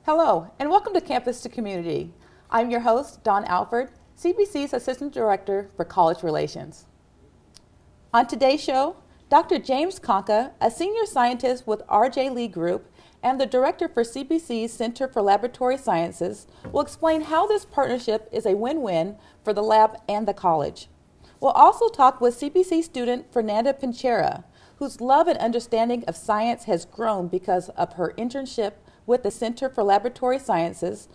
Hello, and welcome to Campus to Community. I'm your host, Dawn Alford, CBC's Assistant Director for College Relations. On today's show, Dr. James Conca, a senior scientist with R.J. Lee Group and the director for CBC's Center for Laboratory Sciences, will explain how this partnership is a win-win for the lab and the college. We'll also talk with CBC student Fernanda Pinchera, whose love and understanding of science has grown because of her internship with the Center for Laboratory Sciences.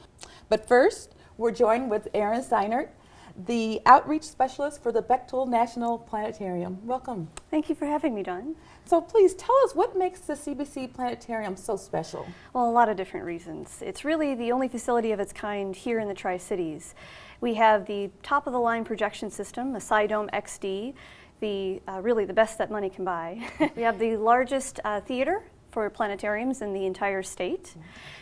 But first, we're joined with Erin Steinert, the outreach specialist for the Bechtel National Planetarium. Welcome. Thank you for having me, Dawn. So please tell us what makes the CBC Planetarium so special? Well, a lot of different reasons. It's really the only facility of its kind here in the Tri-Cities. We have the top-of-the-line projection system, the SciDome XD, really the best that money can buy. We have the largest theater for planetariums in the entire state.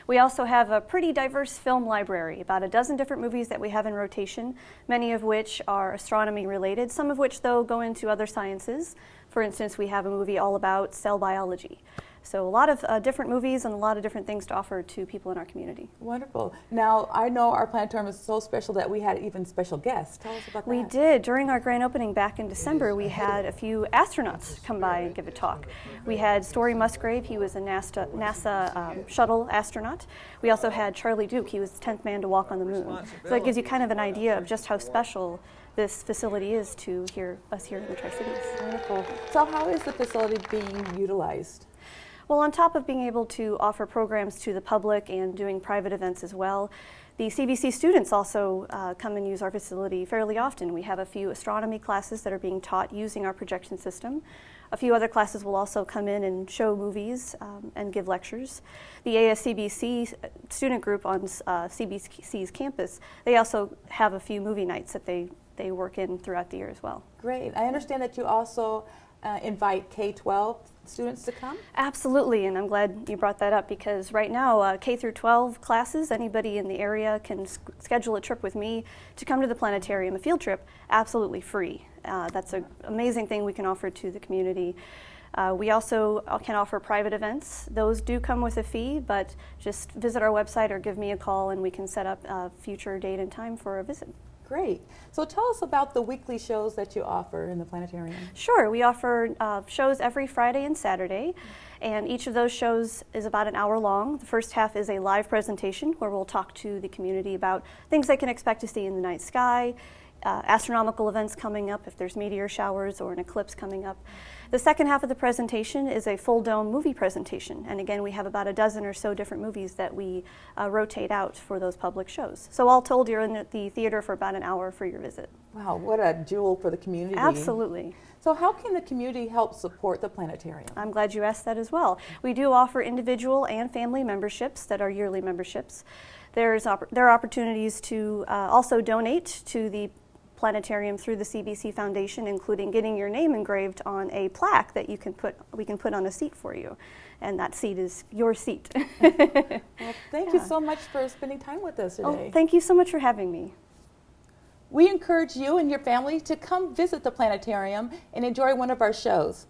We also have a pretty diverse film library, about a dozen different movies that we have in rotation, many of which are astronomy related, some of which though go into other sciences. For instance, we have a movie all about cell biology. So a lot of different movies and a lot of different things to offer to people in our community. Wonderful. Now, I know our planetarium is so special that we had even special guests. Tell us about that. We did. During our grand opening back in December, we had a few astronauts come by and give a talk. We had Story Musgrave. He was a NASA shuttle astronaut. We also had Charlie Duke. He was the 10th man to walk on the moon. So that gives you kind of an idea of just how special this facility is to us here in the Tri-Cities. Wonderful. So how is the facility being utilized? Well, on top of being able to offer programs to the public and doing private events as well, the CBC students also come and use our facility fairly often. We have a few astronomy classes that are being taught using our projection system. A few other classes will also come in and show movies and give lectures. The ASCBC student group on CBC's campus, they also have a few movie nights that they work in throughout the year as well. Great. I understand that you also invite K-12 students to come? Absolutely, and I'm glad you brought that up because right now K through 12 classes, anybody in the area can schedule a trip with me to come to the planetarium, a field trip, absolutely free. That's an amazing thing we can offer to the community. We also can offer private events. Those do come with a fee, but just visit our website or give me a call and we can set up a future date and time for a visit. Great. So tell us about the weekly shows that you offer in the planetarium. Sure. We offer shows every Friday and Saturday, and each of those shows is about an hour long. The first half is a live presentation where we'll talk to the community about things they can expect to see in the night sky, astronomical events coming up, if there's meteor showers or an eclipse coming up. The second half of the presentation is a full dome movie presentation, and again we have about a dozen or so different movies that we rotate out for those public shows. So all told, you're in the theater for about an hour for your visit. Wow, what a jewel for the community. Absolutely. So how can the community help support the planetarium? I'm glad you asked that as well. We do offer individual and family memberships that are yearly memberships. There are opportunities to also donate to the planetarium through the CBC Foundation, including getting your name engraved on a plaque that we can put on a seat for you, and that seat is your seat. Well, thank you so much for spending time with us today. Oh, thank you so much for having me. We encourage you and your family to come visit the planetarium and enjoy one of our shows.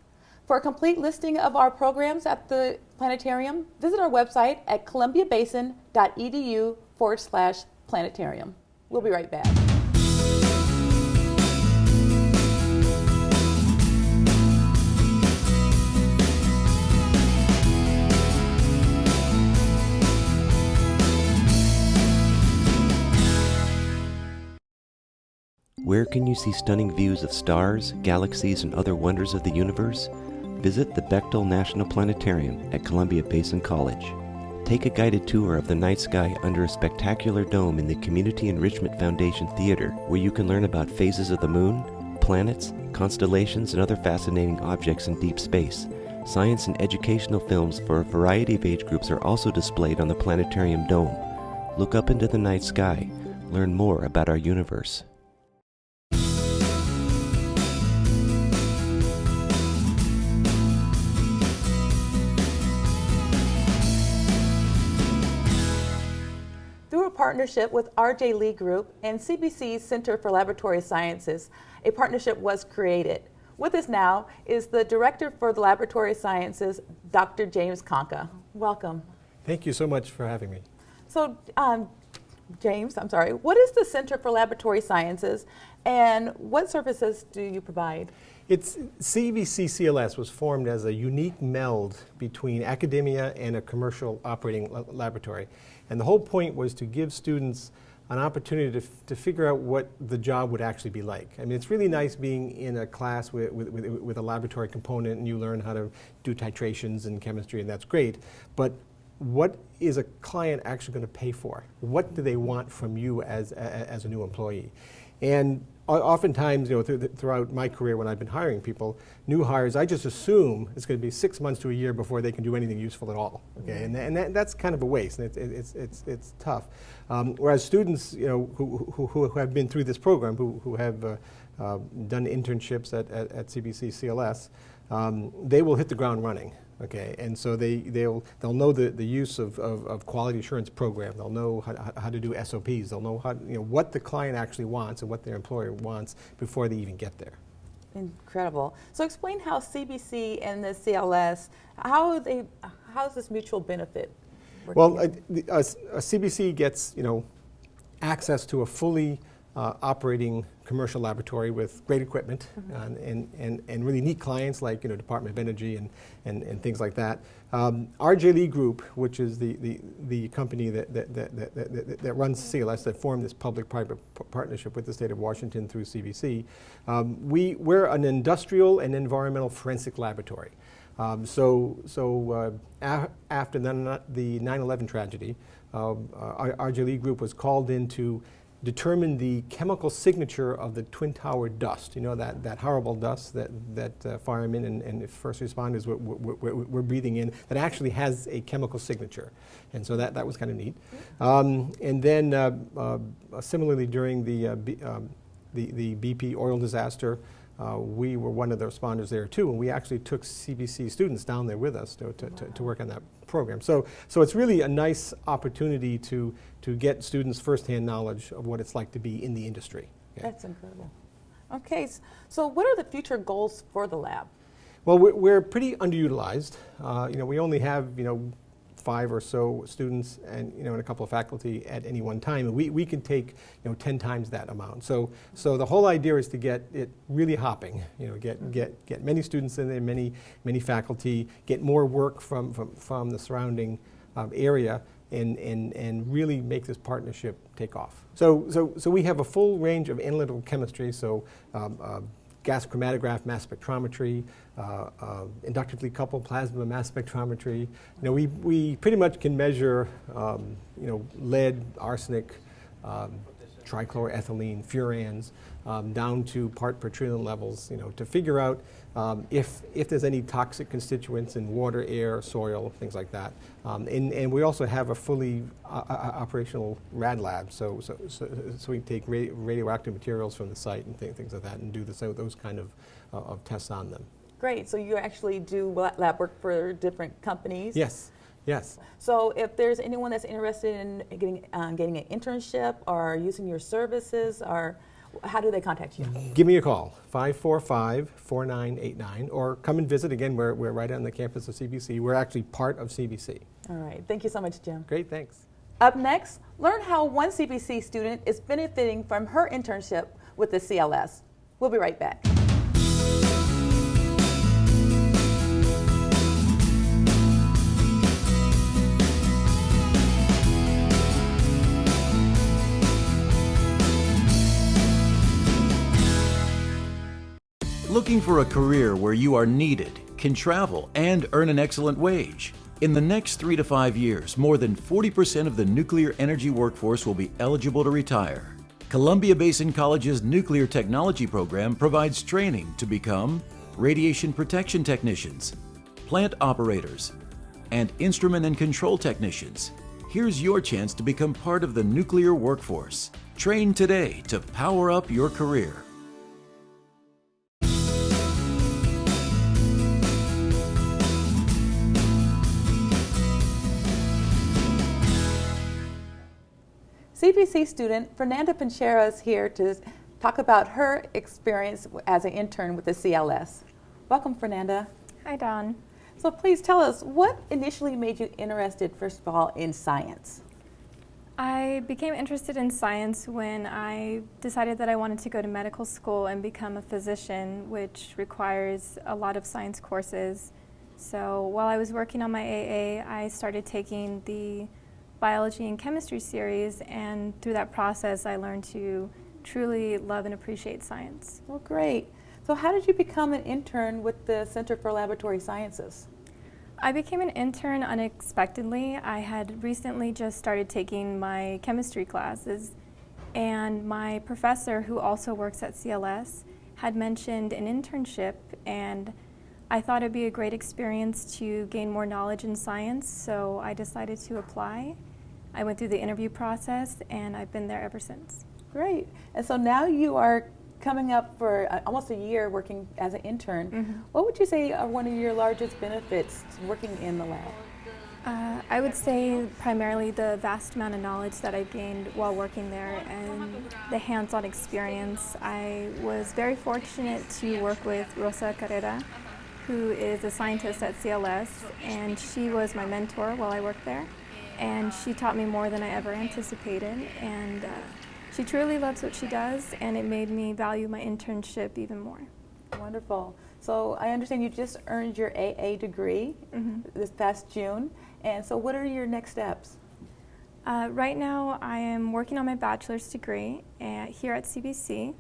For a complete listing of our programs at the planetarium, visit our website at columbiabasin.edu/planetarium. We'll be right back. Where can you see stunning views of stars, galaxies, and other wonders of the universe? Visit the Bechtel National Planetarium at Columbia Basin College. Take a guided tour of the night sky under a spectacular dome in the Community Enrichment Foundation Theater, where you can learn about phases of the moon, planets, constellations, and other fascinating objects in deep space. Science and educational films for a variety of age groups are also displayed on the planetarium dome. Look up into the night sky. Learn more about our universe. Through a partnership with R.J. Lee Group and CBC's Center for Laboratory Sciences, a partnership was created. With us now is the Director for the Laboratory Sciences, Dr. James Conca. Welcome. Thank you so much for having me. So, James, I'm sorry, what is the Center for Laboratory Sciences and what services do you provide? It's CBC CLS was formed as a unique meld between academia and a commercial operating laboratory. And the whole point was to give students an opportunity to figure out what the job would actually be like. I mean, it's really nice being in a class with a laboratory component and you learn how to do titrations in chemistry, and that's great. But what is a client actually going to pay for? What do they want from you as a new employee? And oftentimes, you know, throughout my career when I've been hiring people, new hires, I just assume it's going to be 6 months to a year before they can do anything useful at all. Okay, and that's kind of a waste, and it's tough. Whereas students, you know, who have been through this program, who have done internships at CBC CLS, they will hit the ground running. Okay, and so they'll know the use of quality assurance program. They'll know how to do SOPs. They'll know what the client actually wants and what their employer wants before they even get there. Incredible. So explain how CBC and the CLS, how is this mutual benefit? Well, CBC gets access to a fully operating commercial laboratory with great equipment and really neat clients like Department of Energy and things like that. RJLE Group, which is the company that runs CLS, that formed this public-private partnership with the state of Washington through CBC, we're an industrial and environmental forensic laboratory. After the 9/11 tragedy, RJLE Group was called in to determine the chemical signature of the Twin Tower dust. You know, that horrible dust that firemen and first responders were breathing in, that actually has a chemical signature. And so that was kind of neat. And then similarly during the BP oil disaster, we were one of the responders there too, and we actually took CBC students down there with us to work on that program. So it's really a nice opportunity to get students firsthand knowledge of what it's like to be in the industry. Okay. That's incredible. Okay, so what are the future goals for the lab? Well, we're pretty underutilized. We only have 5 or so students and and a couple of faculty at any one time, and we can take 10 times that amount. So the whole idea is to get it really hopping. Get many students in there, many faculty, get more work from the surrounding area, and really make this partnership take off. So we have a full range of analytical chemistry. So gas chromatograph mass spectrometry, inductively coupled plasma mass spectrometry. We pretty much can measure lead, arsenic, trichloroethylene, furans, down to part per trillion levels, to figure out if there's any toxic constituents in water, air, soil, things like that. And we also have a fully operational rad lab, so we take radioactive materials from the site and things like that, and do those kind of tests on them. Great. So you actually do lab work for different companies? Yes. Yes. So if there's anyone that's interested in getting an internship or using your services, or how do they contact you? Give me a call, 545-4989, or come and visit. Again, we're right on the campus of CBC. We're actually part of CBC. All right. Thank you so much, Jim. Great, thanks. Up next, learn how one CBC student is benefiting from her internship with the CLS. We'll be right back. Looking for a career where you are needed, can travel, and earn an excellent wage? In the next 3 to 5 years, more than 40% of the nuclear energy workforce will be eligible to retire. Columbia Basin College's Nuclear Technology program provides training to become radiation protection technicians, plant operators, and instrument and control technicians. Here's your chance to become part of the nuclear workforce. Train today to power up your career. CBC student Fernanda Pinchero is here to talk about her experience as an intern with the CLS. Welcome, Fernanda. Hi, Dawn. So please tell us, what initially made you interested, first of all, in science? I became interested in science when I decided that I wanted to go to medical school and become a physician, which requires a lot of science courses. So while I was working on my AA, I started taking the biology and chemistry series, and through that process I learned to truly love and appreciate science. Well, great. So how did you become an intern with the Center for Laboratory Sciences? I became an intern unexpectedly. I had recently just started taking my chemistry classes, and my professor, who also works at CLS, had mentioned an internship, and I thought it'd be a great experience to gain more knowledge in science, so I decided to apply. I went through the interview process, and I've been there ever since. Great. And so now you are coming up for almost a year working as an intern. Mm-hmm. What would you say are one of your largest benefits to working in the lab? I would say primarily the vast amount of knowledge that I've gained while working there and the hands-on experience. I was very fortunate to work with Rosa Carrera, who is a scientist at CLS, and she was my mentor while I worked there. And she taught me more than I ever anticipated, and she truly loves what she does, and it made me value my internship even more. Wonderful. So I understand you just earned your AA degree this past June, and so what are your next steps? Right now I am working on my bachelor's degree here at CBC,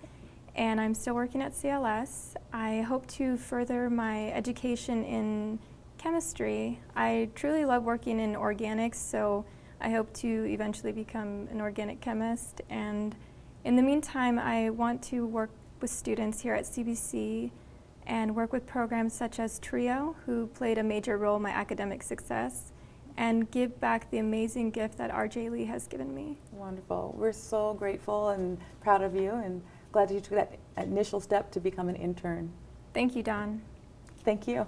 and I'm still working at CLS. I hope to further my education in chemistry. I truly love working in organics, so I hope to eventually become an organic chemist, and in the meantime I want to work with students here at CBC and work with programs such as TRIO, who played a major role in my academic success, and give back the amazing gift that RJ Lee has given me. Wonderful. We're so grateful and proud of you, and glad that you took that initial step to become an intern. Thank you, Dawn. Thank you.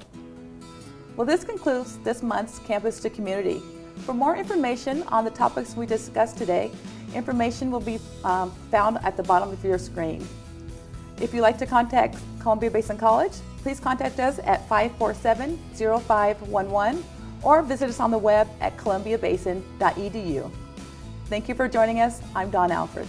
Well, this concludes this month's Campus to Community. For more information on the topics we discussed today, information will be found at the bottom of your screen. If you'd like to contact Columbia Basin College, please contact us at 547-0511 or visit us on the web at columbiabasin.edu. Thank you for joining us. I'm Dawn Alford.